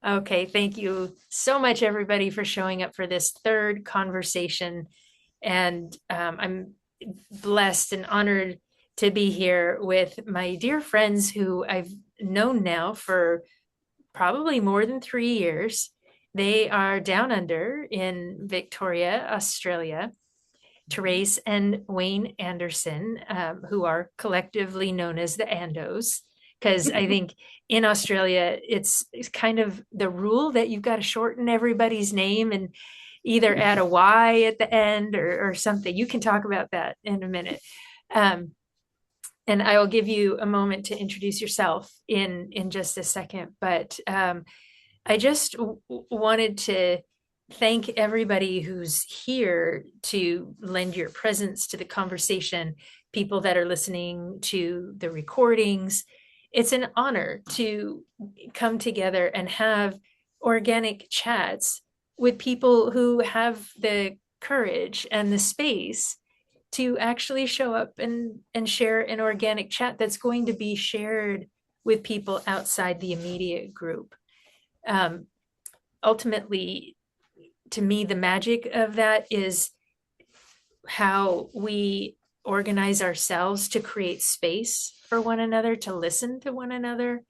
Okay, thank you so much, everybody, for showing up for this third conversation. And I'm blessed and honored to be here with my dear friends who I've known now for probably more than 3 years. They are down under in Victoria, Australia. Therese and Wayne Anderson, who are collectively known as the Andos. Because I think in Australia, it's kind of the rule that you've got to shorten everybody's name and either add a Y at the end or something. You can talk about that in a minute. Um, and I will give you a moment to introduce yourself in just a second. But I just wanted to thank everybody who's here to lend your presence to the conversation, people that are listening to the recordings. It's an honor to come together and have organic chats with people who have the courage and the space to actually show up and share an organic chat that's going to be shared with people outside the immediate group. Um, Ultimately, to me, the magic of that is how we organize ourselves to create space for one another, to listen to one another,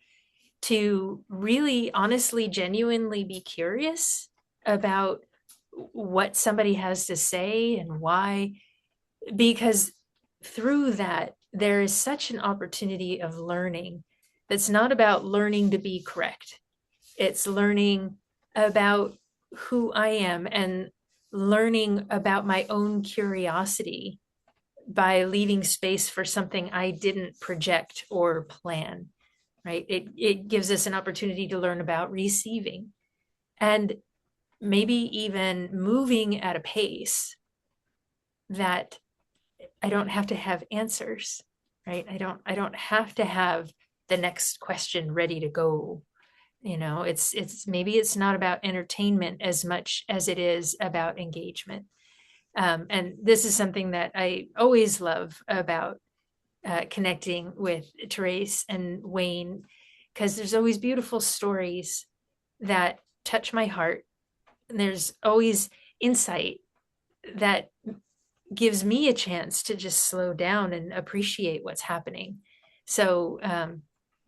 to really honestly, genuinely be curious about what somebody has to say and why. Because through that, there is such an opportunity of learning that's not about learning to be correct. It's learning about who I am and learning about my own curiosity by leaving space for something I didn't project or plan, right? It gives us an opportunity to learn about receiving and maybe even moving at a pace that I don't have to have answers, right? I don't have to have the next question ready to go. It's maybe it's not about entertainment as much as it is about engagement. And this is something that I always love about connecting with Therese and Wayne, because there's always beautiful stories that touch my heart. And there's always insight that gives me a chance to just slow down and appreciate what's happening. So,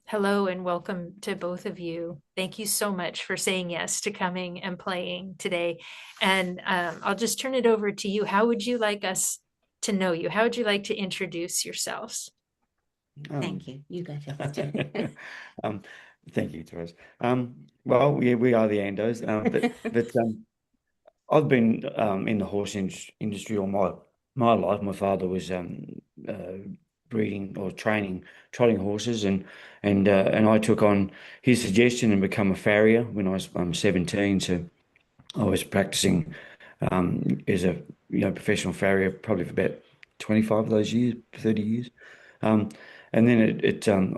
hello and welcome to both of you. Thank you so much for saying yes to coming and playing today. And I'll just turn it over to you. How would you like us to know you? How would you like to introduce yourselves? Thank you. You go first. um, Thank you, Therese. Well, yeah, we are the Andos, but I've been in the industry all my life. My father was uh, breeding or trotting horses, and I took on his suggestion and become a farrier when I was 17. So I was practicing as a professional farrier probably for about 25 of those years, 30 years. Um, and then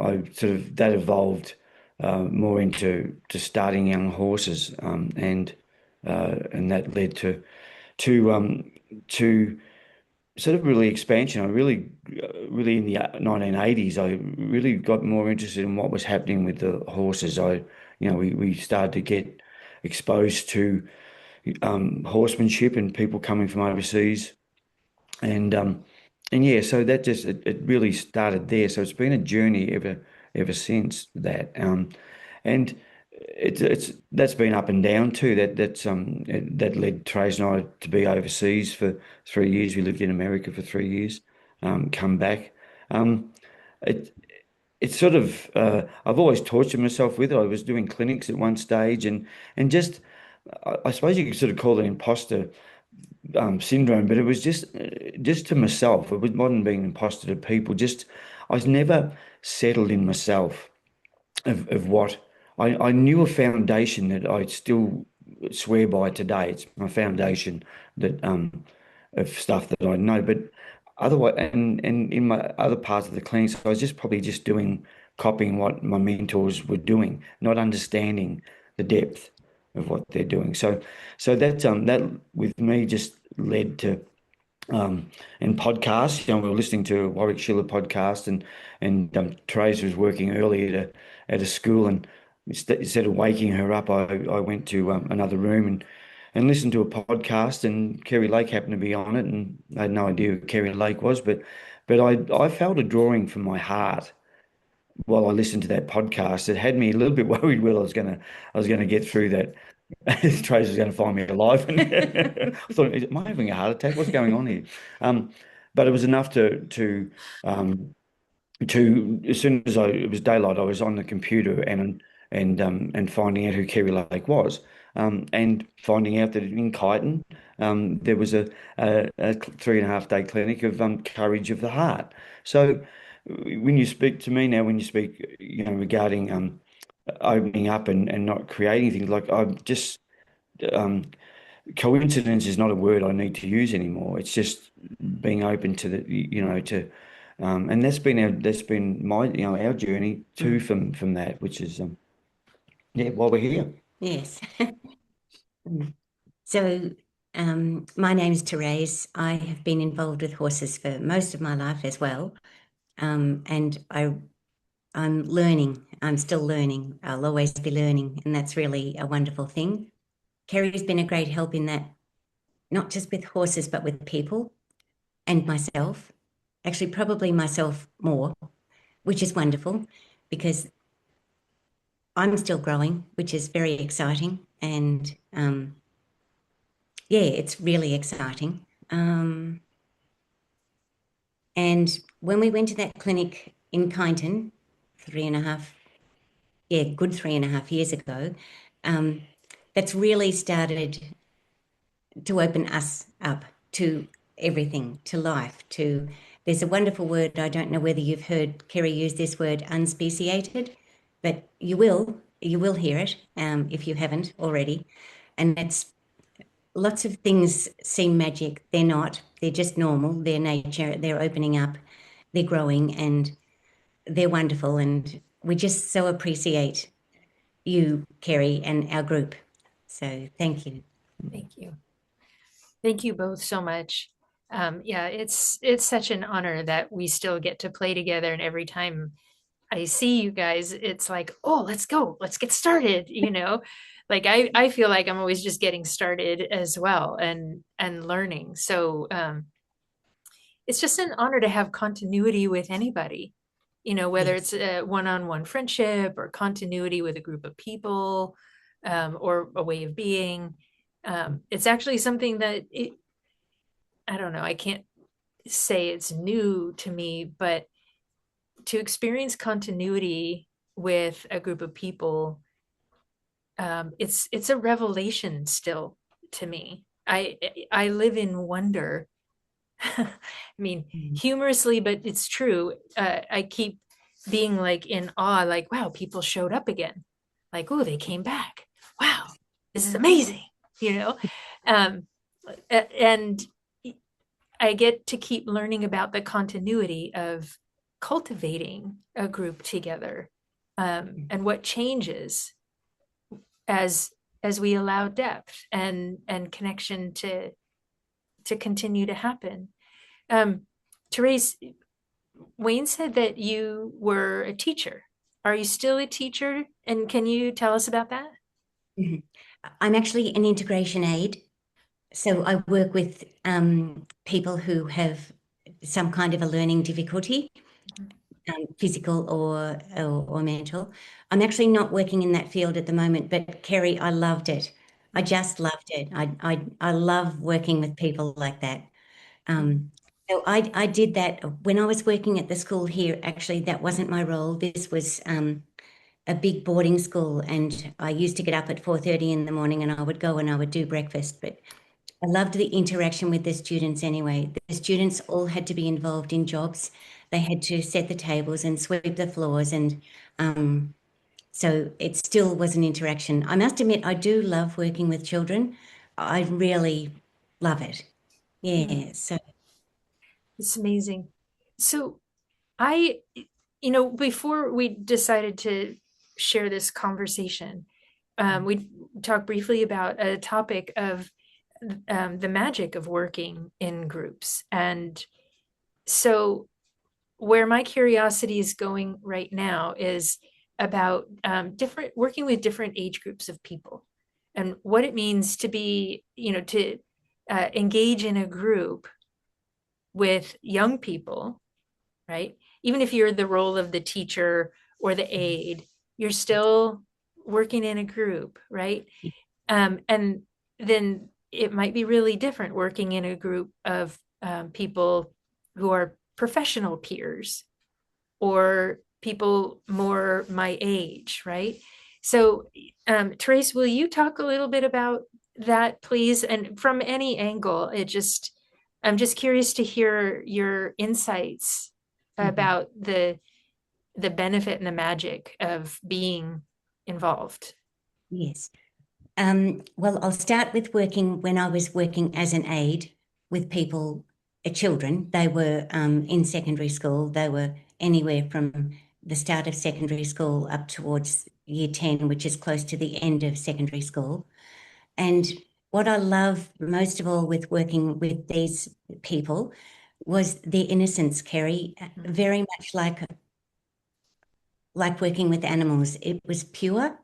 I sort of that evolved more into to starting young horses, and that led to to sort of really expansion. I really in the 1980s, I really got more interested in what was happening with the horses. We started to get exposed to horsemanship and people coming from overseas, and yeah, so that just it really started there. So it's been a journey ever since that. And it's that's been up and down too. That led Trace and I to be overseas for 3 years. We lived in America for 3 years. Come back. Um, it it's sort of I've always tortured myself with it. I was doing clinics at one stage, and just I suppose you could sort of call it imposter syndrome, but it was just to myself. It wasn't being an imposter to people. Just I was never settled in myself of what I knew a foundation that I still swear by today. It's my foundation that of stuff that I know. But otherwise, and in my other parts of the clinics, I was just probably just doing copying what my mentors were doing, not understanding the depth of what they're doing. So that with me just led to and podcasts. We were listening to a Warwick Schiller podcast, and Therese was working early at a school, and instead of waking her up, I went to another room and listened to a podcast, and Kerry Lake happened to be on it, and I had no idea who Kerry Lake was, but I felt a drawing from my heart while I listened to that podcast. It had me a little bit worried whether I was gonna get through that. Trace was going to find me alive, and I thought, am I having a heart attack? What's going on here? Um, but it was enough um, to as soon as it was daylight, I was on the computer and finding out who Kerry Lake was, and finding out that in Kyneton there was a 3.5 day clinic of courage of the heart. So when you speak to me now, when you speak, regarding opening up and not creating things, like I'm just um, coincidence is not a word I need to use anymore. It's just being open to and that's been my our journey too Mm. from that, which is yeah, why we're here. Yes. Mm. So, my name is Therese. I have been involved with horses for most of my life as well. And I'm learning. I'm still learning. I'll always be learning, and that's really a wonderful thing. Kerry's been a great help in that, not just with horses, but with people and myself. Actually, probably myself more, which is wonderful because I'm still growing, which is very exciting. And yeah, it's really exciting. And when we went to that clinic in Kyneton, 3.5, yeah, good 3.5 years ago, that's really started to open us up to everything, to life, to there's a wonderful word. I don't know whether you've heard Kerry use this word, unspeciated, but you will hear it if you haven't already. And that's lots of things seem magic. They're not. They're just normal. They're nature. They're opening up. They're growing, and they're wonderful. And we just so appreciate you, Kerry, and our group. So thank you. Thank you. Thank you both so much. Yeah, it's such an honor that we still get to play together, and every time I see you guys, it's like, oh, let's go, let's get started, Like I feel like I'm always just getting started as well and learning. So it's just an honor to have continuity with anybody, whether Yes. it's a one-on-one friendship or continuity with a group of people, or a way of being. It's actually something that I don't know, I can't say it's new to me, but to experience continuity with a group of people, it's a revelation still to me. I live in wonder. I mean, Mm. humorously, but it's true. I keep being like in awe, like, wow, people showed up again. Like, oh, they came back. Wow, this is amazing, you know? Um, and I get to keep learning about the continuity of cultivating a group together, and what changes as we allow depth and connection to continue to happen. Um, Therese, Wayne said that you were a teacher. Are you still a teacher? And can you tell us about that? Mhm. I'm actually an integration aide. So I work with people who have some kind of a learning difficulty, physical or mental. I'm actually not working in that field at the moment, but Kerry, I loved it. I just loved it. I love working with people like that. Um, so I did that when I was working at the school here. Actually, that wasn't my role. This was a big boarding school, and I used to get up at 4:30 in the morning, and I would go and I would do breakfast. But I loved the interaction with the students anyway. The students all had to be involved in jobs. They had to set the tables and sweep the floors, and so it still was an interaction. I must admit, I do love working with children. I really love it. Mm, Yeah. So. it's amazing. So I, before we decided to share this conversation, we talked briefly about a topic of the magic of working in groups. And so, where my curiosity is going right now is about working with different age groups of people and what it means to be, to engage in a group with young people, right? Even if you're the role of the teacher or the aide, you're still working in a group, right? And then it might be really different working in a group of people who are professional peers or people more my age, right? So, Therese, will you talk a little bit about that, please? And from any angle, I'm just curious to hear your insights about the benefit and the magic of being involved. Yes. Well, I'll start with when I was working as an aide with people, children. They were in secondary school. They were anywhere from the start of secondary school up towards year 10, which is close to the end of secondary school. And what I love most of all with working with these people was their innocence, Kerry, very much like working with animals. It was pure,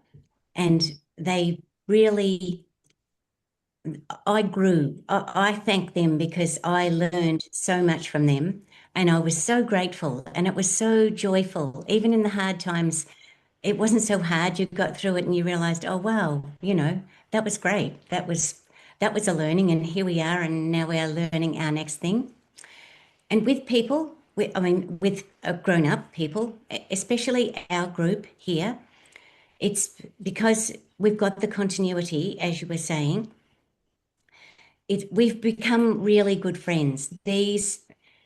and they really, I grew. I thank them because I learned so much from them, and I was so grateful, and it was so joyful. Even in the hard times, it wasn't so hard. You got through it and you realized, oh wow, that was great. That was a learning, and here we are, and now we are learning our next thing. And with people, with grown-up people, especially our group here, it's because we've got the continuity, as you were saying. We've become really good friends. These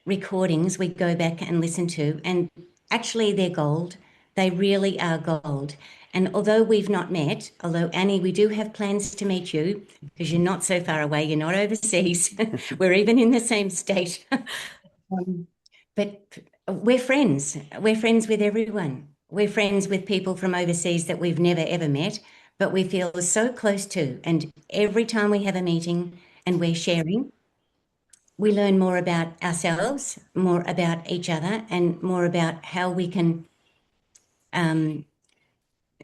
recordings we go back and listen to, and actually they're gold. They really are gold. And although we've not met, although Annie, we do have plans to meet you because you're not so far away, you're not overseas, we're even in the same state. But we're friends. We're friends with everyone. We're friends with people from overseas that we've never ever met, but we feel so close to. And every time we have a meeting and we're sharing, we learn more about ourselves, more about each other, and more about how we can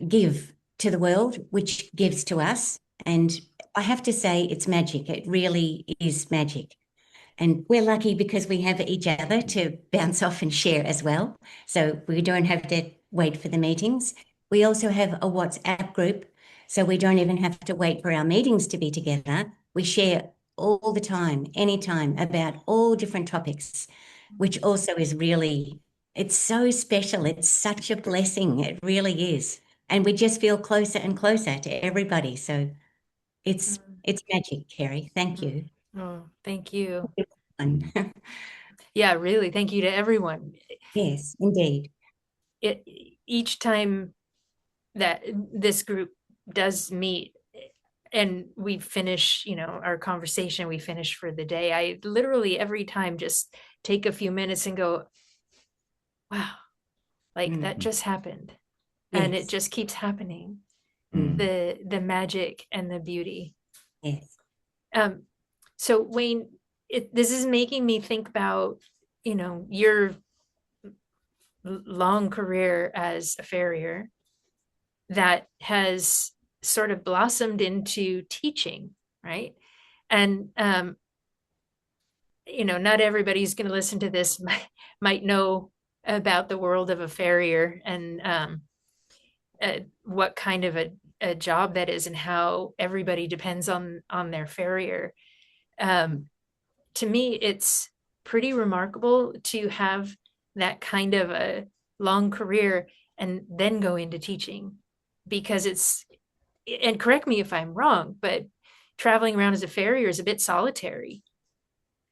give to the world, which gives to us. And I have to say, it's magic. It really is magic. And we're lucky because we have each other to bounce off and share as well. So we don't have to wait for the meetings. We also have a WhatsApp group, so we don't even have to wait for our meetings to be together. We share all the time, anytime, about all different topics, which also is really, it's so special. It's such a blessing. It really is. And we just feel closer and closer to everybody. So it's magic, Kerry. Thank you. Oh, thank you. Fun. Yeah, really. Thank you to everyone. Yes, indeed. Each time that this group does meet and we finish, our conversation, we finish for the day, I literally every time just take a few minutes and go, wow, like that just happened. And it Yes. just keeps happening. Mm. The magic and the beauty. Yes. So Wayne, this is making me think about, your long career as a farrier that has sort of blossomed into teaching, right? And not everybody's going to listen to this might know about the world of a farrier and what kind of a job that is and how everybody depends on their farrier. To me, it's pretty remarkable to have that kind of a long career and then go into teaching because and correct me if I'm wrong, but traveling around as a farrier is a bit solitary,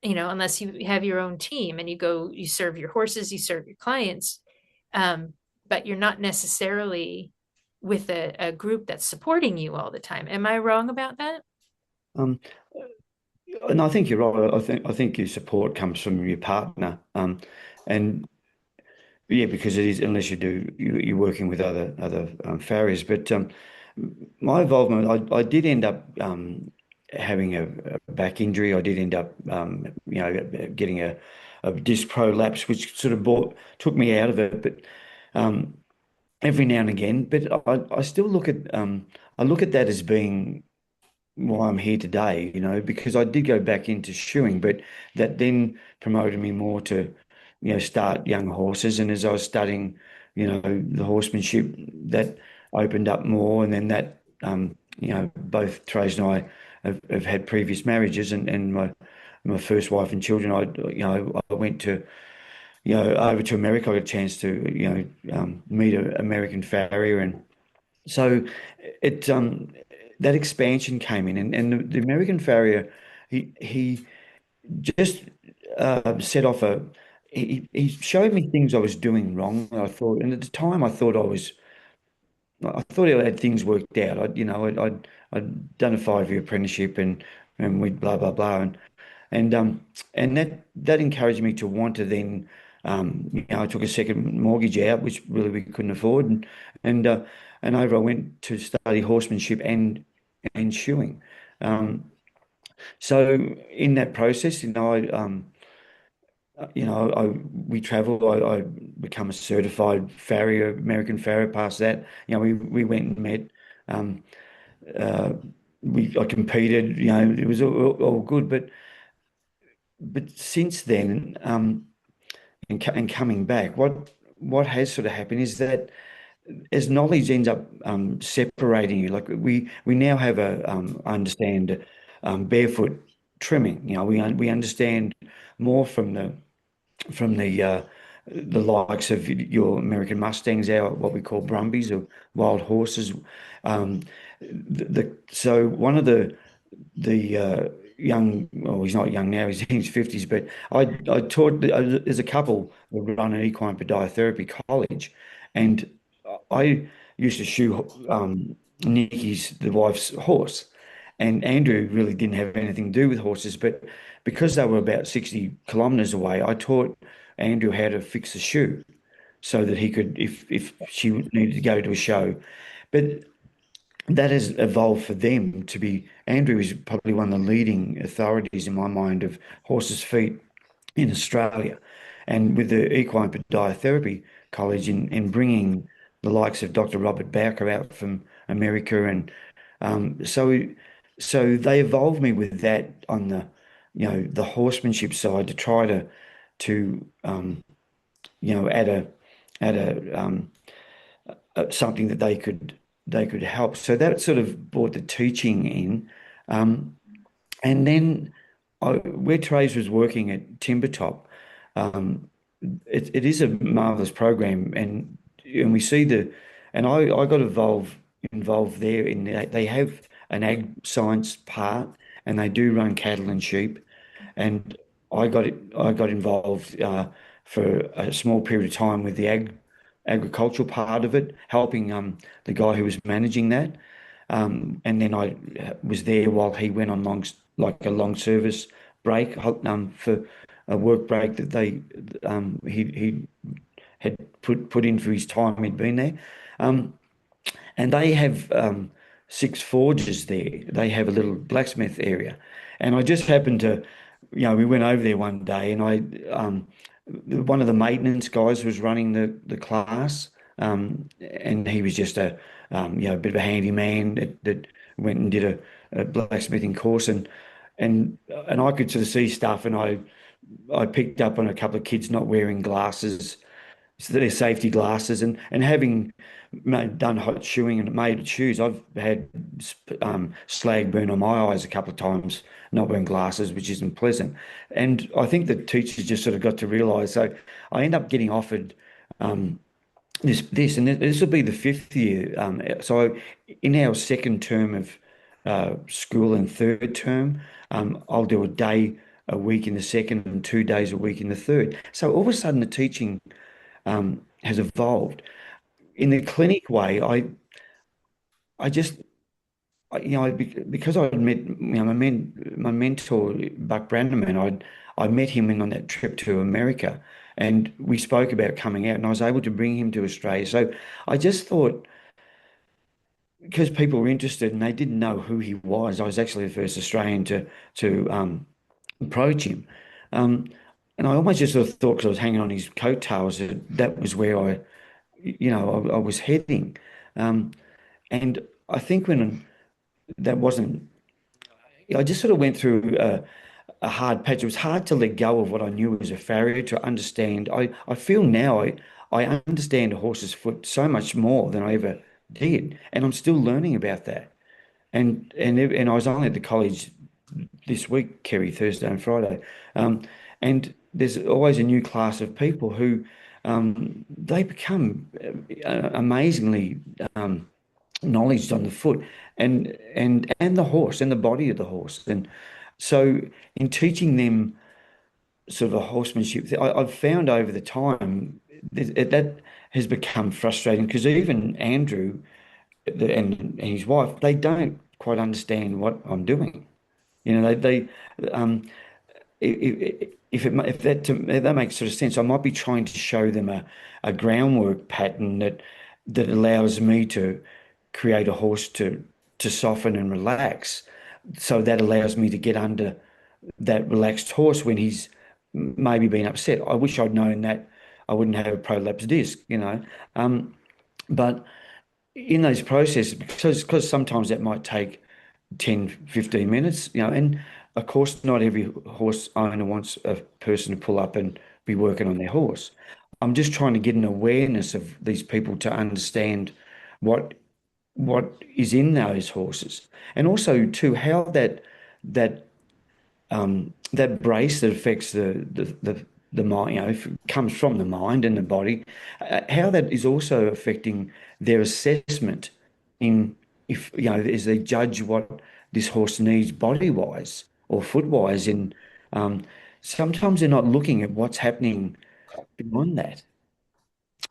unless you have your own team and you serve your horses, you serve your clients, but you're not necessarily with a group that's supporting you all the time. Am I wrong about that? Um, and I think you're right. I think your support comes from your partner. And yeah, because it is unless you're working with other farriers. But my involvement, I did end up having a back injury. I did end up getting a disc prolapse, which sort of took me out of it. But every now and again, but I still look at I look at that as being why I'm here today, because I did go back into shoeing, but that then promoted me more to, start young horses. And as I was studying, the horsemanship, that opened up more. And then that, both Therese and I have had previous marriages, and my first wife and children, I went to, over to America. I got a chance to, meet an American farrier, and so it that expansion came in, and the American farrier, he just set off he showed me things I was doing wrong. I thought, and at the time I thought I had things worked out. I'd done a 5-year apprenticeship, and we blah blah blah, and that encouraged me to want to then, I took a second mortgage out, which really we couldn't afford, and uh, and over I went to study horsemanship and shoeing. Um, so in that process, I we travel. I become a certified farrier, American farrier. Past that, we went and met. Um, uh, I competed. It was all good, but since then, and coming back, what has sort of happened is that as knowledge ends up separating you, like we now have understand barefoot trimming. We understand more from the likes of your American Mustangs, our what we call Brumbies or wild horses. Um, so one of the young, well, he's not young now, he's in his 50s, but I taught, there's a couple that run an equine podiatry college, and I used to shoe Nikki's, the wife's horse. And Andrew really didn't have anything to do with horses, but because they were about 60 kilometers away, I taught Andrew how to fix a shoe so that he could, if she needed to go to a show. But that has evolved for them to be. Andrew is probably one of the leading authorities in my mind of horses' feet in Australia, and with the Equine Podiatry College in bringing the likes of Dr. Robert Bowker out from America, and so they evolved me with that on the horsemanship side to try to add something that they could help. So that sort of brought the teaching in. And then where Therese was working at Timbertop, um, it is a marvelous program, and we see and I got involved there in that they have an ag science part, and they do run cattle and sheep, and I got involved for a small period of time with the agricultural part of it, helping the guy who was managing that. And then I was there while he went on like a long service break, for a work break that he had put in for his time he'd been there. Um, and they have 6 forges there. They have a little blacksmith area, and I just happened to, we went over there one day, and one of the maintenance guys was running the class, and he was just a bit of a handyman that went and did a blacksmithing course, and I could sort of see stuff, and I picked up on a couple of kids not wearing glasses, so their safety glasses, and having done hot shoeing and made shoes, I've had slag burn on my eyes a couple of times not wearing glasses, which isn't pleasant. And I think the teachers just sort of got to realise. So I end up getting offered um, and this will be the 5th year. So in our second term of school and third term, I'll do a day a week in the second and 2 days a week in the third. So all of a sudden, the teaching has evolved. In the clinic way, I just because I'd met my mentor Buck Branderman, I met him in on that trip to America, and we spoke about coming out, and I was able to bring him to Australia. So I just thought, because people were interested and they didn't know who he was, I was actually the first Australian to approach him. Um, and I almost just sort of thought, because I was hanging on his coattails, that was where I was heading. Um, and I think when that wasn't, I just sort of went through a hard patch. It was hard to let go of what I knew was a farrier to understand. I feel now I understand a horse's foot so much more than I ever did, and I'm still learning about that. And I was only at the college this week, Kerry, Thursday and Friday, um, and there's always a new class of people who they become amazingly knowledge on the foot and the horse and the body of the horse. And so in teaching them sort of a horsemanship, I've found over the time that has become frustrating because even Andrew and his wife, they don't quite understand what I'm doing. They if that makes sort of sense, I might be trying to show them a groundwork pattern that allows me to create a horse to soften and relax. So that allows me to get under that relaxed horse when he's maybe been upset. I wish I'd known that I wouldn't have a prolapse disc. But in those processes, because sometimes that might take 10, 15 minutes, and of course, not every horse owner wants a person to pull up and be working on their horse. I'm just trying to get an awareness of these people to understand what what is in those horses, and also too how that that brace that affects the mind, if it comes from the mind and the body, how that is also affecting their assessment in if as they judge what this horse needs body wise or foot wise. In sometimes they're not looking at what's happening beyond that.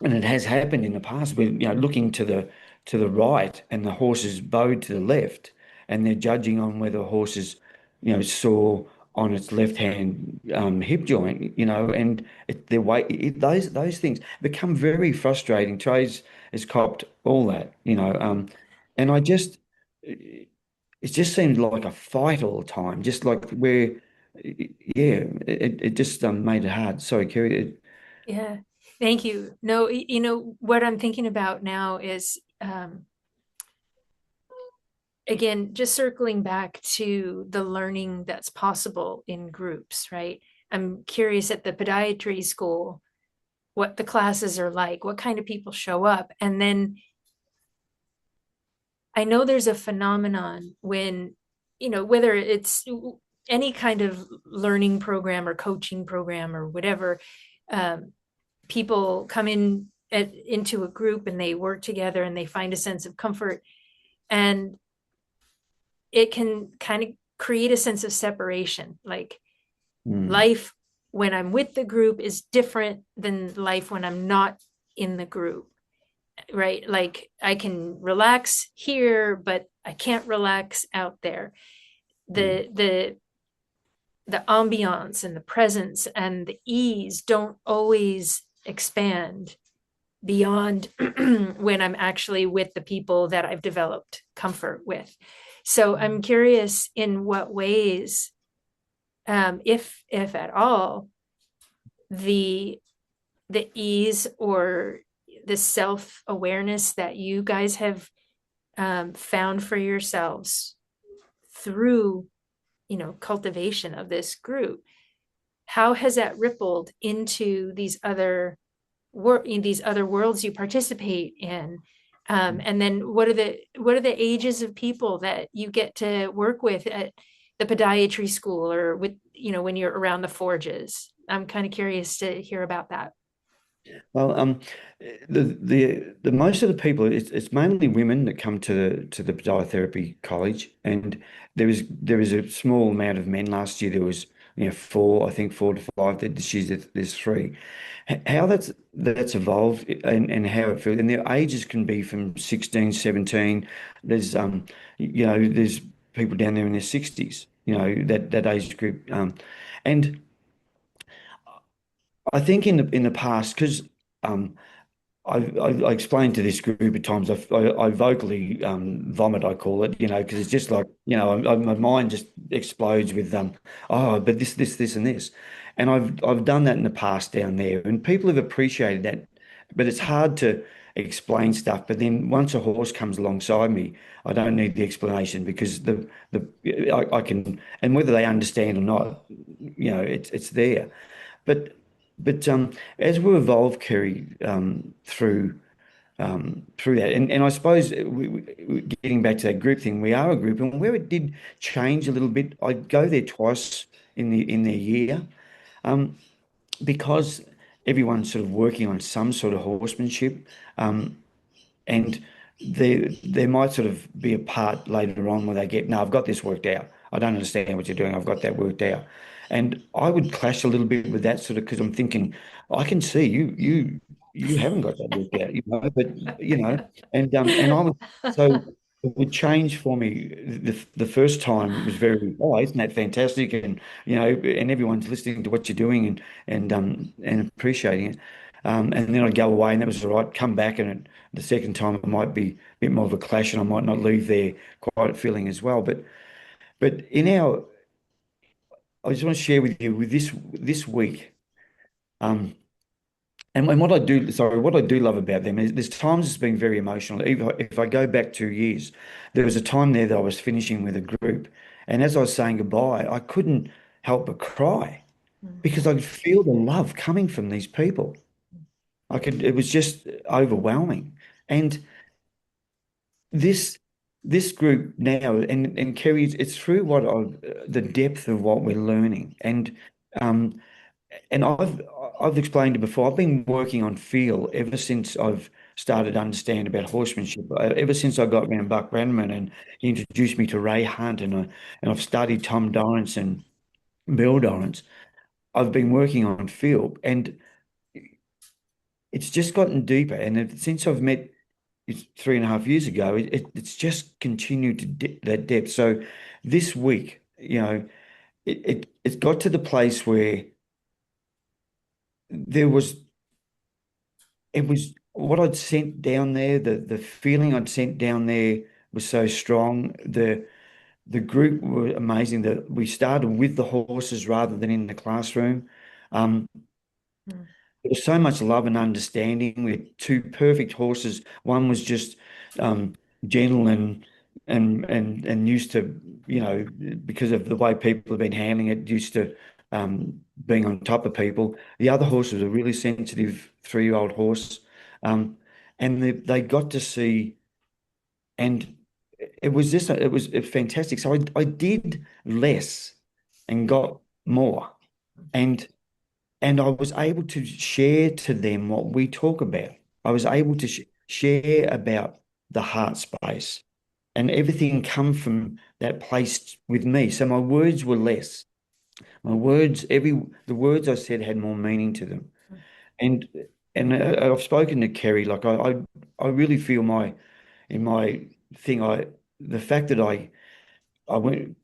And it has happened in the past with looking to the right and the horse is bowed to the left, and they're judging on whether a horse is sore on its left hand hip joint, and their weight. Those things become very frustrating. Trey's has copped all that, and it just seemed like a fight all the time, just like where, yeah, it just made it hard. Sorry, Kerry. Yeah, thank you. No, what I'm thinking about now is again, just circling back to the learning that's possible in groups, right? I'm curious at the podiatry school what the classes are like, what kind of people show up. And then I know there's a phenomenon when, whether it's any kind of learning program or coaching program or whatever, um, people come into a group and they work together and they find a sense of comfort, and it can kind of create a sense of separation. Like Mm, life when I'm with the group is different than life when I'm not in the group, right? Like I can relax here, but I can't relax out there. mm, The ambiance and the presence and the ease don't always expand beyond when I'm actually with the people that I've developed comfort with. So I'm curious in what ways, if at all, the ease or the self-awareness that you guys have found for yourselves through cultivation of this group, how has that rippled into these other worlds you participate in, and then what are the ages of people that you get to work with at the podiatry school or with when you're around the forges? I'm kind of curious to hear about that. Well, the most of the people, it's mainly women that come to the podiatry college, and there is a small amount of men. Last year there was four, I think 4 to 5. This year there's three. How that's evolved and how it feels, and their ages can be from 16, 17. There's people down there in their 60s. That age group, and I think in the past because. Um, I explained to this group at times. I vocally vomit, I call it, because it's just like, my mind just explodes with oh, but this, and this, and I've done that in the past down there, and people have but it's hard to explain stuff. But then once a horse comes alongside me, I don't need the explanation because I can, and whether they understand or not, it's there. But but as we evolve, Kerry, through that, and I suppose getting back to that group thing, we are a group, and where it did change a little bit, I go there twice in their year, um, because everyone's sort of working on some sort of horsemanship. And there might sort of be a part later on where they get, no, I've got this worked out. I don't understand what you're doing. I've got that worked out. And I would clash a little bit with that sort of because I'm thinking, I can see you haven't got that worked out, but and I was so it would change for me. The first time was very, oh, isn't that fantastic? And and everyone's listening to what you're doing and appreciating it. And then I'd go away, and that was all right. Come back, and the second time it might be a bit more of a clash, and I might not leave there quite feeling as well. But I just want to share with you with this week, um, and what I do love about them is there's times it's been very emotional. Even if I go back 2 years, there was a time there that I was finishing with a group, and as I was saying goodbye, I couldn't help but cry because I could feel the love coming from these people. It was just overwhelming. And this this group now, and Kerry, it's through the depth of what we're learning. Um and I've explained it before. I've been working on feel ever since I've started to understand about horsemanship. Ever since I got around Buck Brannaman and he introduced me to Ray Hunt, and I've studied Tom Dorrance and Bill Dorrance. I've been working on feel, and it's just gotten deeper. And since I've met, it's 3.5 years ago, it's just continued to that depth. So this week, it got to the place where there was it was what I'd sent down there, the feeling I'd sent down there was so strong. The group were amazing. That we started with the horses rather than in the classroom. Um, Mm. There was so much love and understanding. We had two perfect horses. One was just um, gentle and used to, because of the way people have been handling it, used to being on top of people. The other horse was a really sensitive 3-year-old horse, um, and they got to see, and it was fantastic. So I did less and got more, and I was able to share to them what we talk about. I was able to share about the heart space, and everything come from that place with me. So my words were less. My words, the words I said had more meaning to them. And I've spoken to Kerry. Like I really feel in my thing. The fact that I went.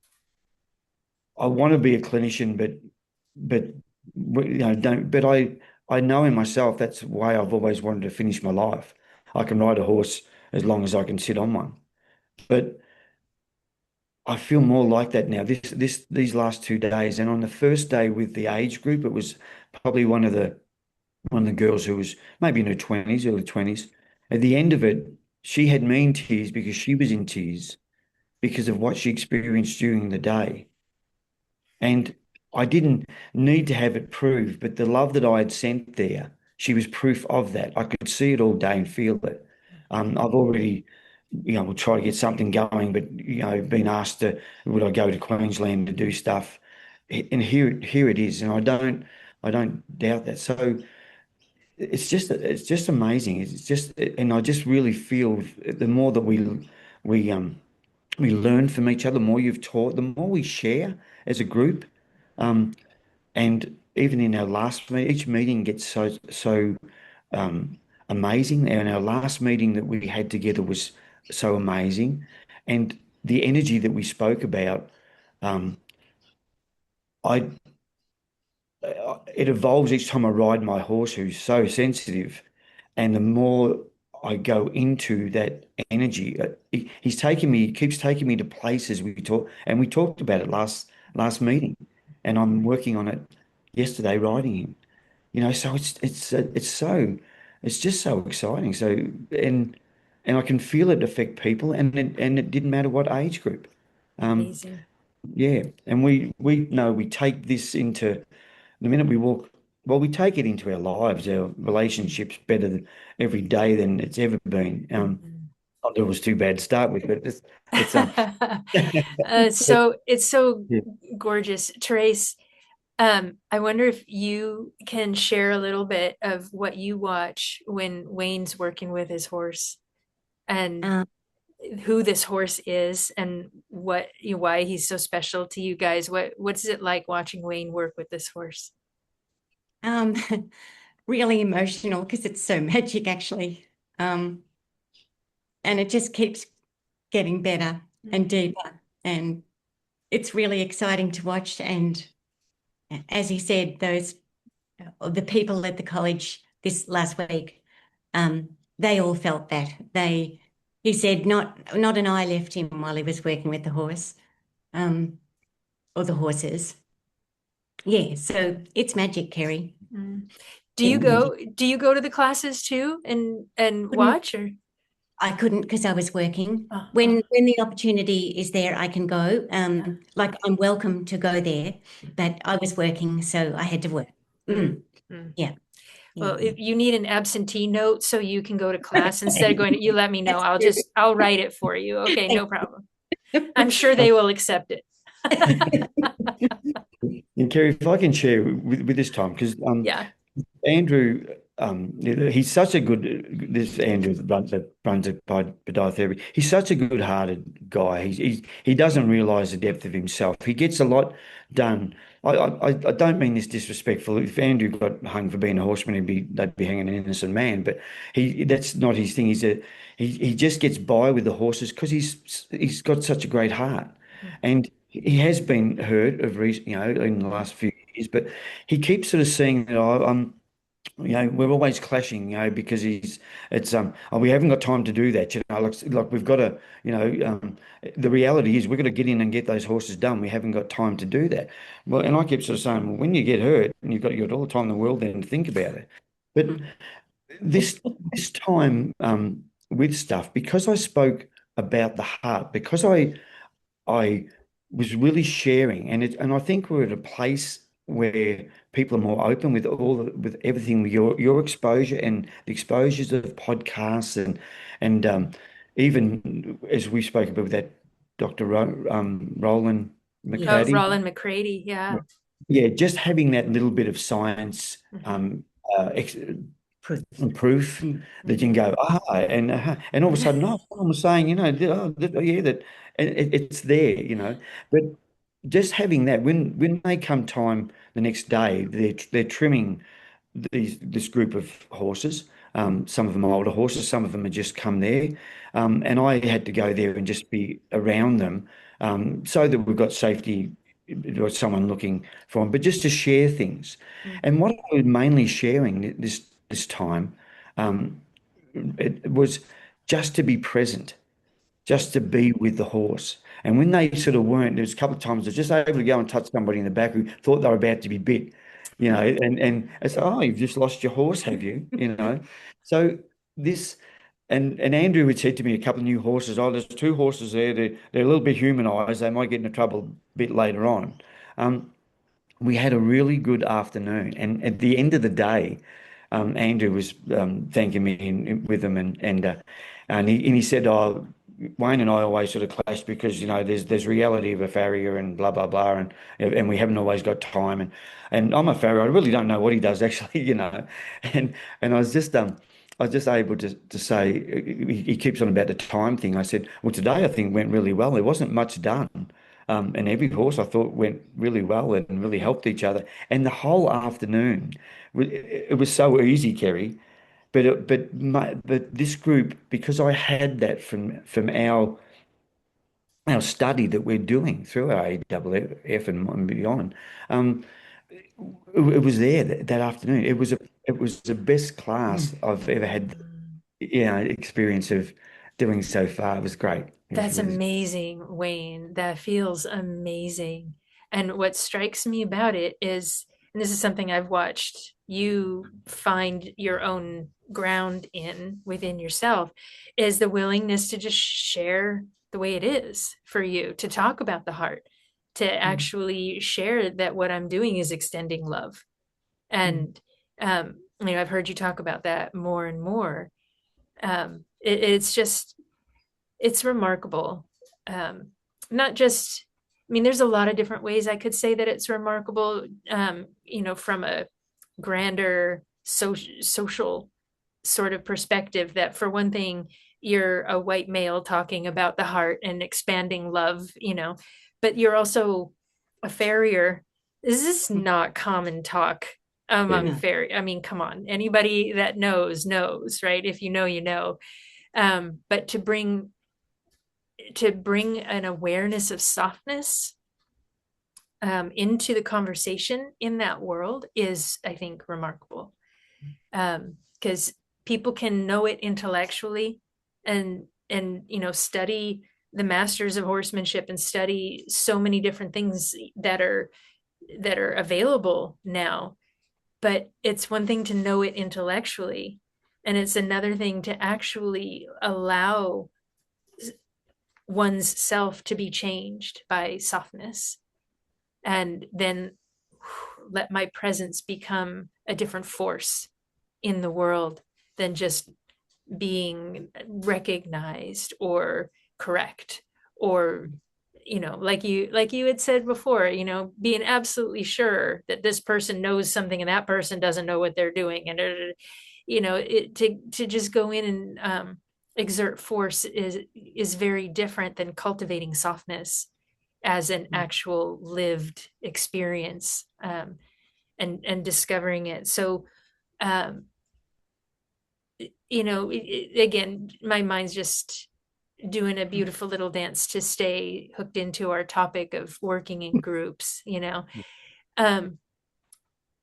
I want to be a clinician, but don't. But I know in myself that's the way I've always wanted to finish my life. I can ride a horse as long as I can sit on one. But I feel more like that now. These last 2 days, and on the first day with the age group, it was probably one of the girls who was maybe in her twenties, early twenties. At the end of it, she had me in tears because she was in tears because of what she experienced during the day. And I didn't need to have it proved, but the love that I had sent there, she was proof of that. I could see it all day and feel it. I've already, will try to get something going, but been asked would I go to Queensland to do stuff, and here it is, and I don't doubt that. So it's just amazing. It's just, and I just really feel the more that we we learn from each other, the more you've taught, the more we share as a group. Um, and even in our last meeting, each meeting gets so amazing. And our last meeting that we had together was so amazing. And the energy that we spoke about, um, I it evolves each time I ride my horse, who's so sensitive. And the more I go into that energy, he keeps taking me to places we talked about it last meeting, and I'm working on it yesterday, riding him. So it's so it's just so exciting. So and I can feel it affect people, and it didn't matter what age group. Um, Amazing. yeah, and we know we take this into the minute we walk. Well, we take it into our lives, our relationships better every day than it's ever been. Mhm. Not that it was too bad to start with, but it's So it's so yeah. gorgeous. Therese, I wonder if you can share a little bit of what you watch when Wayne's working with his horse and Um, who this horse is and why he's so special to you guys. What's it like watching Wayne work with this horse? um, really emotional because it's so magic, actually. Um, and it just keeps getting better and deeper. And it's really exciting to watch. And as he said, the people at the college this last week, they all felt that. He said, not an eye left him while he was working with the horse, um, or the horses. Yeah, so it's magic, Kerry. Mm. It, Do you go to the classes too and couldn't watch or I couldn't because I was working. uh, When the opportunity is there, I can go. Like I'm welcome to go there, but I was working, so I had to work. mm, Mm, mm. yeah, Well, yeah. if you need an absentee note so you can go to class instead of going, you let me know. That's true. I'll write it for you. Okay, Thank no problem. you. I'm sure they will accept it. And Kerry, if I can share with this time, because Yeah. Andrew, he's such a good. This Andrew that runs a podiatry. He's such a good-hearted guy. He doesn't realise the depth of himself. He gets a lot done. I don't mean this disrespectful. If Andrew got hung for being a horseman, they'd be hanging an innocent man. But that's not his thing. He just gets by with the horses because he's got such a great heart, and he has been hurt of recent, in the last few years. But he keeps sort of seeing that I'm we're always clashing, because we haven't got time to do that, like we've got to, the reality is we've got to get in and get those horses done. We haven't got time to do that. Well, and I keep sort of saying, well, when you get hurt, and you got all the time in the world then to think about it. But this this time, with stuff, because I spoke about the heart, because I was really sharing, and I think we're at a place where people are more open with with everything, with your exposure and the exposures of podcasts, and even as we spoke about with that Dr. Roland Oh, Yes. McCraddy. Roland McCready. Yeah. Yeah, just having that little bit of science, Mhm. ex Proof. and proof Mm. that you can go, and all of a sudden, oh, someone was saying, yeah, that and it's there, but just having that, when they come time the next day, they're trimming this group of horses. Some of them are older horses, some of them had just come there, and I had to go there and just be around them, so that we've got safety, or someone looking for them, but just to share things. And Mhm. what I was mainly sharing this time, um, it was just to be present, just to be with the horse. And when they sort of weren't, there was a couple of times I was just able to go and touch somebody in the back who thought they were about to be bit, and it's, oh, you've just lost your horse, have you? So this, and Andrew had said to me, a couple of new horses, oh, there's two horses there, they're a little bit humanized, they might get into trouble a bit later on. Um, we had a really good afternoon, and at the end of the day, Andrew was thanking me with him, and he said, "Oh, Wayne and I always sort of clash because there's reality of a farrier and blah blah blah, and we haven't always got time, and I'm a farrier. I really don't know what he does actually, and I was just able to say, he keeps on about the time thing. I said, well, today I think went really well. There wasn't much done. And every horse I thought went really well and really helped each other. And the whole afternoon, it was so easy, Kerry. But this group, because I had that from our study that we're doing through our AWF and beyond, um, it was there that afternoon. It was the best class I've ever had, Mm. experience of doing so far. It was great. That's It was, amazing, Wayne. That feels amazing. And what strikes me about it is and this is something I've watched you find your own ground in within yourself, is the willingness to just share the way it is for you, to talk about the heart, to actually share that what I'm doing is extending love. And I've heard you talk about that more and more. It's just, it's remarkable. Not just, I mean, there's a lot of different ways I could say that it's remarkable, from a grander social sort of perspective, that for one thing, you're a white male talking about the heart and expanding love, but you're also a farrier. This is not common talk among No. farrier. I mean, come on, anybody that knows, right? If you know, you know. But to bring an awareness of softness into the conversation in that world is, I think, remarkable. Because people can know it intellectually and study the masters of horsemanship and study so many different things that are available now. But it's one thing to know it intellectually, and it's another thing to actually allow one's self to be changed by softness, and then let my presence become a different force in the world than just being recognized or correct, or like you had said before, being absolutely sure that this person knows something and that person doesn't know what they're doing, and to just go in and exert force is very different than cultivating softness as an actual lived experience, and discovering it. So um, again, my mind's just doing a beautiful little dance to stay hooked into our topic of working in groups. um,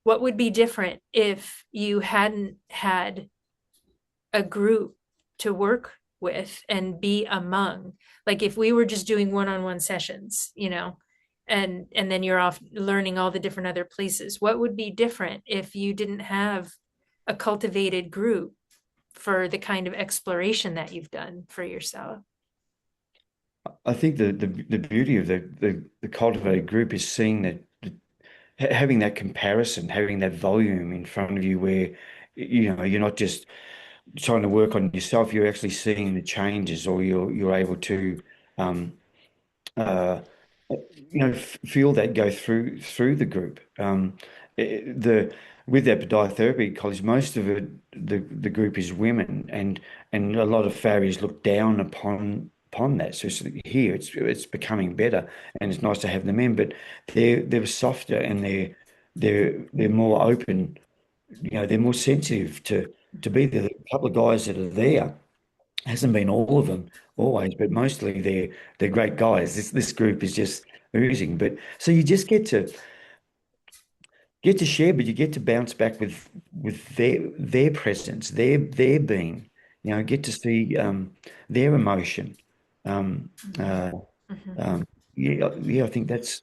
what would be different if you hadn't had a group to work with and be among? Like if we were just doing one-on-one sessions, and then you're off learning all the different other places, what would be different if you didn't have a cultivated group for the kind of exploration that you've done for yourself? I think the beauty of the cultivated group is seeing that, having that comparison, having that volume in front of you, where you're not just trying to work on yourself, you're actually seeing the changes, or you're able to um, uh, feel that go through the group. The With that dietherapy college, most of it, the group is women, and a lot of farriers look down upon that. So here it's becoming better, and it's nice to have them in, but they're softer, and they're more open. They're more sensitive to be there. The couple of guys that are there, hasn't been all of them always, but mostly they're great guys. This group is just oozing. But so you just get to share, but you get to bounce back with their presence, their being. Get to see their emotion. Um, uh, Mhm. yeah, I think that's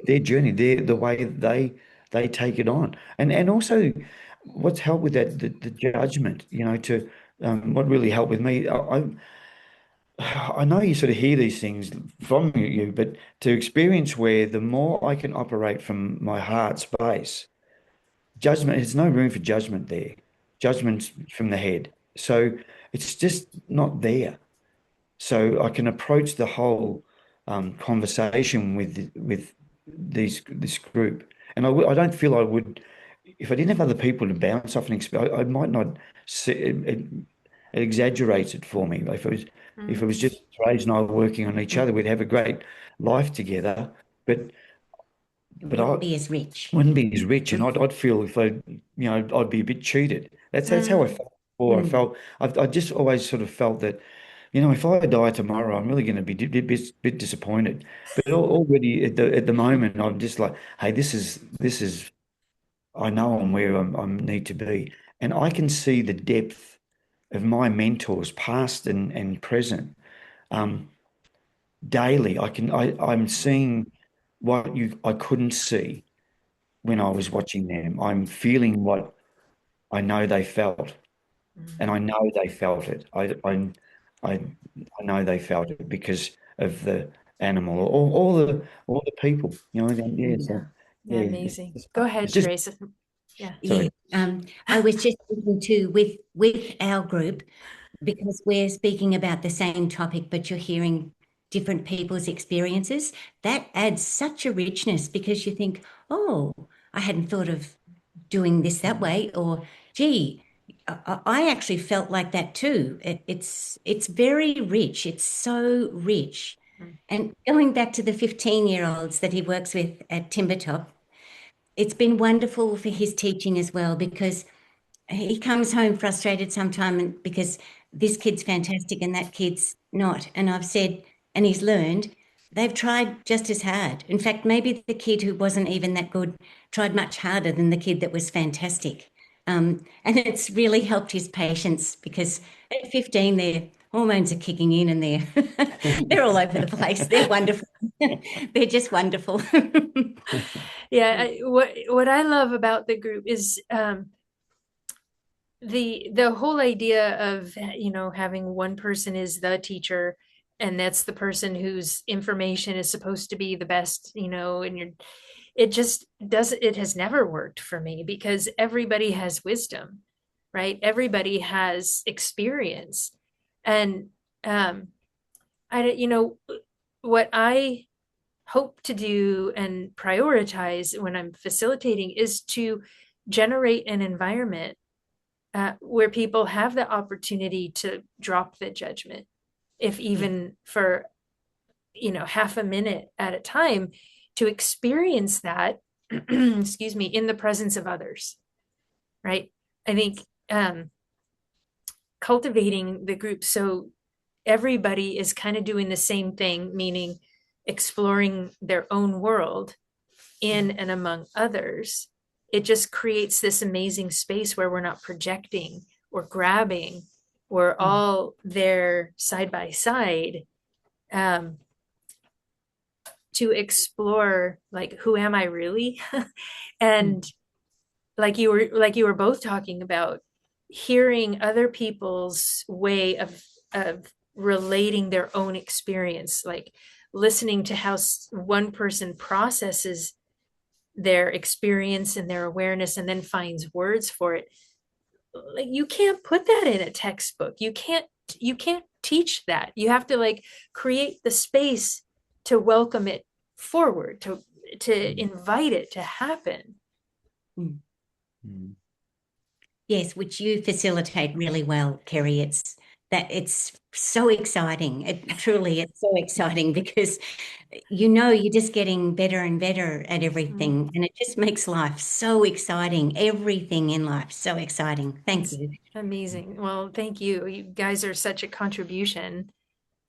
their journey, the way they take it on, and also what's helped with that, the judgment. To what really helped with me. I know you sort of hear these things from you, but to experience where the more I can operate from my heart space, judgment, there's no room for judgment there. Judgment's from the head. So it's just not there. So I can approach the whole conversation with this group. And I don't feel I would, if I didn't have other people to bounce off and I might not see it exaggerates it for me. If it was just Therese and I working on each other, we'd have a great life together. But It but wouldn't I be as rich. wouldn't be as rich, and I'd feel if I'd be a bit cheated. That's how I Mm. felt before. I just always sort of felt that, if I die tomorrow, I'm really going to be a bit disappointed. But already at the moment, I'm just like, hey, this is I know I'm where I need to be, and I can see the depth of my mentors, past and present, um, daily. I'm seeing what I couldn't see. when I was watching them. I'm feeling what I know they felt, and I know they felt it. I know they felt it because of the animal, all the people, and yeah. Mm. So Yeah, yeah, amazing. Go ahead, it's just Therese. Yeah. Yeah. sorry. I was just thinking too with our group, because we're speaking about the same topic, but you're hearing different people's experiences. That adds such a richness, because you think, oh, I hadn't thought of doing this that way, or gee, I actually felt like that too. It's very rich. It's so rich. Mm. And going back to the 15-year-olds that he works with at Timbertop, it's been wonderful for his teaching as well, because he comes home frustrated sometimes because this kid's fantastic and that kid's not. And I've said, and he's learned, they've tried just as hard. In fact, maybe the kid who wasn't even that good tried much harder than the kid that was fantastic. And it's really helped his patience, because at 15, their hormones are kicking in and they're all over the place. They're wonderful. They're just wonderful. Yeah, what I love about the group is the whole idea of having one person is the teacher, and that's the person whose information is supposed to be the best, and it has never worked for me, because everybody has wisdom, right? Everybody has experience. And I what I hope to do and prioritize when I'm facilitating is to generate an environment where people have the opportunity to drop the judgment, if even for half a minute at a time, to experience that excuse me, in the presence of others, right? I think cultivating the group so everybody is kind of doing the same thing, meaning exploring their own world in and among others, it just creates this amazing space where we're not projecting or grabbing. We're all there side by side, um, to explore, like, who am I really? And like you were both talking about, hearing other people's way of relating their own experience, like listening to how one person processes their experience and their awareness and then finds words for it. Like, you can't put that in a textbook. You can't teach that. You have to, like, create the space to welcome it forward, to invite it to happen. Mm. Yes, which you facilitate really well, Kerry. It's so exciting. It's so exciting, because you're just getting better and better at everything, and it just makes life so exciting. Everything in life so exciting. Thank It's you. amazing. Well, thank you. You guys are such a contribution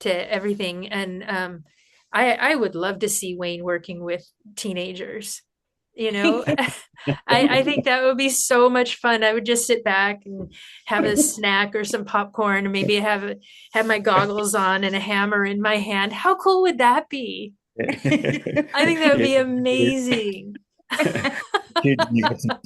to everything. And I would love to see Wayne working with teenagers. I think that would be so much fun. I would just sit back and have a snack or some popcorn, and maybe have my goggles on and a hammer in my hand. How cool would that be? I think that would be Yeah. amazing. Kids, you've got some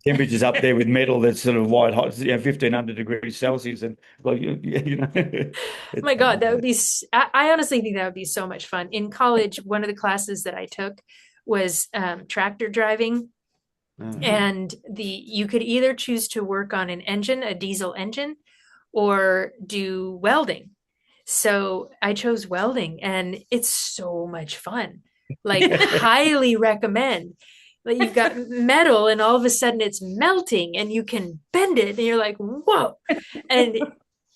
temperatures up there with metal that's sort of white hot, 1500 degrees Celsius, and like it's My God, that would be, I honestly think that would be so much fun. In college, one of the classes that I took was tractor driving. And you could either choose to work on an engine, a diesel engine, or do welding. So I chose welding, and it's so much fun. Like, highly recommend. Like, you've got metal and all of a sudden it's melting and you can bend it, and you're like, whoa. And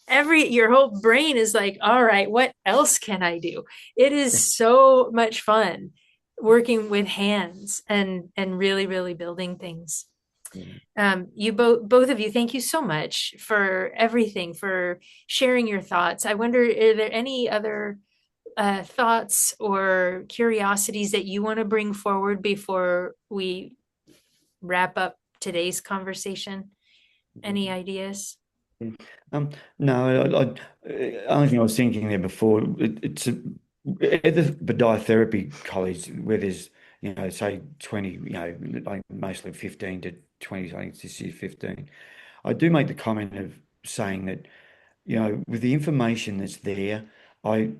your whole brain is like, all right, what else can I do? It is so much fun working with hands and really, really building things. You both of you, thank you so much for everything, for sharing your thoughts. I wonder, are there any other thoughts or curiosities that you want to bring forward before we wrap up today's conversation? Any ideas? No, only thing I was thinking there before, it's at the podiatry college where there's say 20, like mostly 15 to 20, I think this year 15. I do make the comment of saying that, with the information that's there, I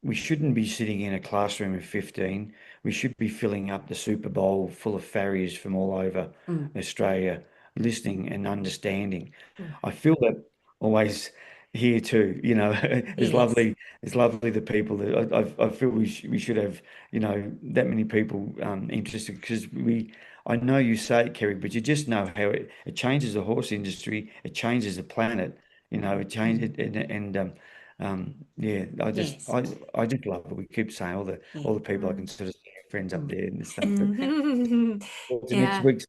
we shouldn't be sitting in a classroom of 15. We should be filling up the Super Bowl full of farriers from all over Australia, listening and understanding. Mm. I feel that always here too. It's Yes. lovely. It's lovely the people that I feel we should have. That many people interested because we. I know you say it, Kerry, but you just know how it changes the horse industry. It changes the planet. It changed it, yeah. Yes. I just love it. We keep saying all the Yeah. people I Mm. can sort of see friends up Mm. there and stuff. But to next Yeah. week's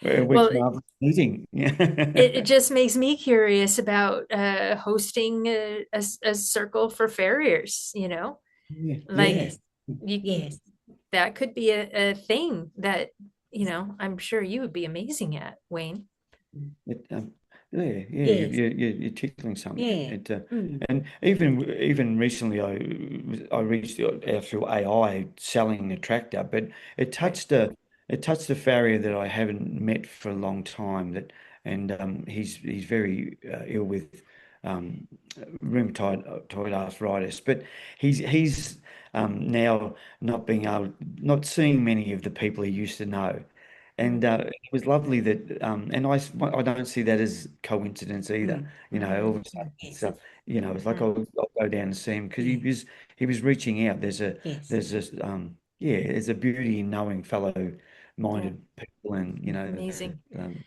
Well, marvelous meeting. it Yeah. just makes me curious about hosting a circle for farriers, Yeah. like Yeah. Yes. you Yes. that could be a thing that, I'm sure you would be amazing at, Wayne. It, yeah, Yes. you're tickling something. Yeah. Mm. And even recently, I reached out through AI selling a tractor, but it Right. touched a it touched a farrier that I haven't met for a long time. And he's very ill with um, rheumatoid arthritis, but he's now not seeing many of the people he used to know. Mm, And it was lovely that, and I don't see that as coincidence either. Mm. All mm, of a sudden, Yes. it's like mm. I'll go down and see him because Yeah. he was reaching out. Yes. There's this, yeah, there's a beauty in knowing Yeah, fellow-minded people, and amazing. um,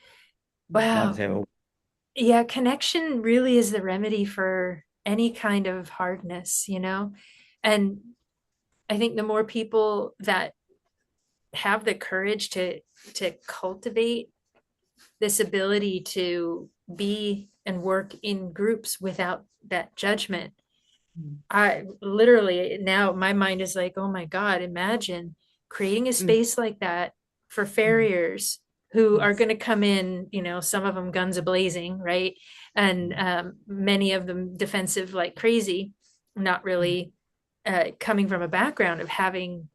loves Wow. how. Yeah, connection really is the remedy for any kind of hardness. And I think the more people that have the courage to cultivate this ability to be and work in groups without that judgment. Mm. I literally now my mind is like, oh my God, imagine creating a Mm. space like that for Mm. farriers who are Yes. going to come in, some of them guns a-blazing, right? And many of them defensive like crazy, not Mm. really coming from a background of having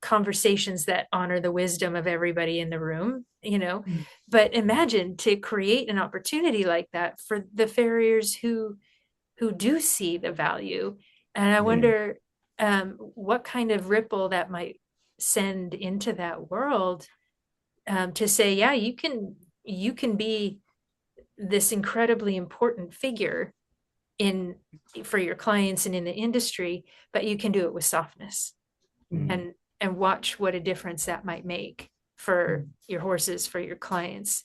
conversations that honor the wisdom of everybody in the room. Mm. But imagine to create an opportunity like that for the farriers who do see the value. And I Yeah. wonder what kind of ripple that might send into that world, to say, yeah, you can be this incredibly important figure in for your clients and in the industry, but you can do it with softness, Mm. and watch what a difference that might make for Mm. your horses, for your clients.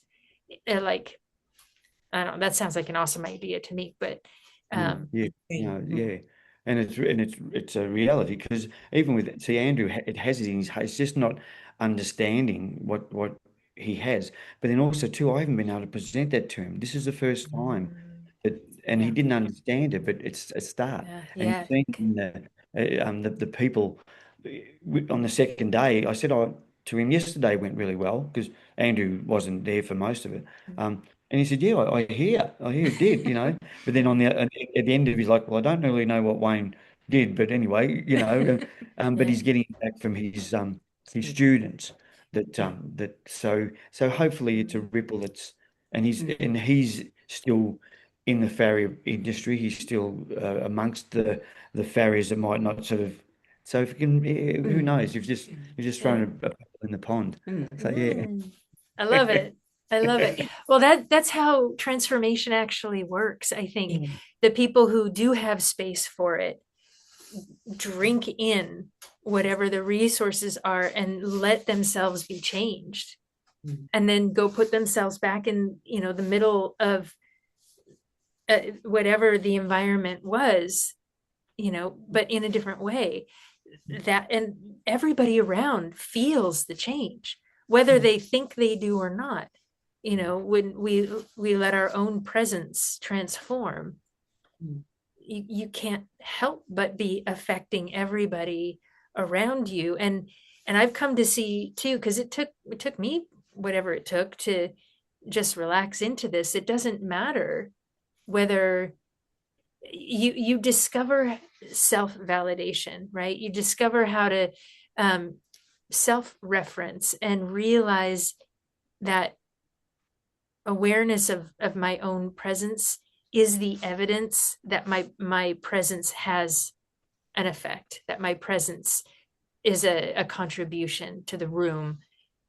Like, I don't know, that sounds like an awesome idea to me, but Yeah, um yeah, Agree. no, Mm. yeah, and it's a reality because even with see Andrew, it has it in his it's just not understanding what he has. But then also too, I haven't been able to present that to him. This is the first time mm, that, and he Yeah. didn't understand it, but it's a start, yeah, and yeah. he's seen in the people on the second day. I said to him yesterday went really well because Andrew wasn't there for most of it. And he said, "Yeah, I hear it did, But then at the end of, he's like, "Well, I don't really know what Wayne did, but anyway, but Yeah. he's getting it back from It's his good. students that Yeah. so hopefully it's a Mm, ripple Mm. and he's still in the farrier industry. He's still amongst the farriers that might not sort of. So if you can, who Mm. knows? Mm. You've just thrown yeah. a pebble in the pond. Mm. So yeah, I love it. I love it. Well, that's how transformation actually works. I think Yeah. the people who do have space for it drink in whatever the resources are and let themselves be changed, Mm. and then go put themselves back in, the middle of whatever the environment was, but in a different way. That, and everybody around feels the change, whether Mm. they think they do or not. When we let our own presence transform, Mm. you can't help but be affecting everybody around you. And I've come to see too, because it took me whatever it took to just relax into this. It doesn't matter whether you discover self validation, right? You discover how to um, self-reference and realize that awareness of my own presence is the evidence that my presence has an effect, that my presence is a contribution to the room.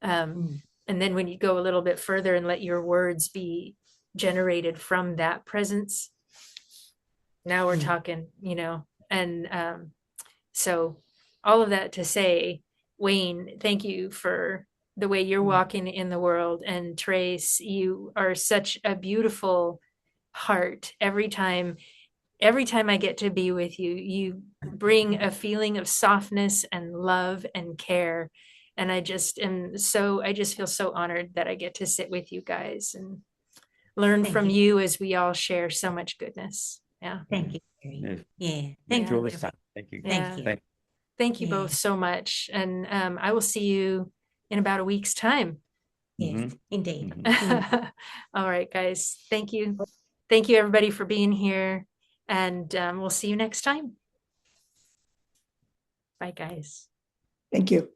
And then when you go a little bit further and let your words be generated from that presence, now we're talking, and so all of that to say, Wayne, thank you for the way you're walking in the world. And Therese, you are such a beautiful heart. Every time I get to be with you, you bring a feeling of softness and love and care. And I just feel so honored that I get to sit with you guys and learn Thank from you. you as we all share so much goodness. Yeah. Thank you, Terry. Yes. Yeah. You Thank enjoy you. this time. Thank you. Yeah. Thank you. Thank you Yeah. both so much. And I will see you in about a week's time. Yes, indeed. All right, guys. Thank you. Thank you, everybody, for being here. And we'll see you next time. Bye, guys. Thank you.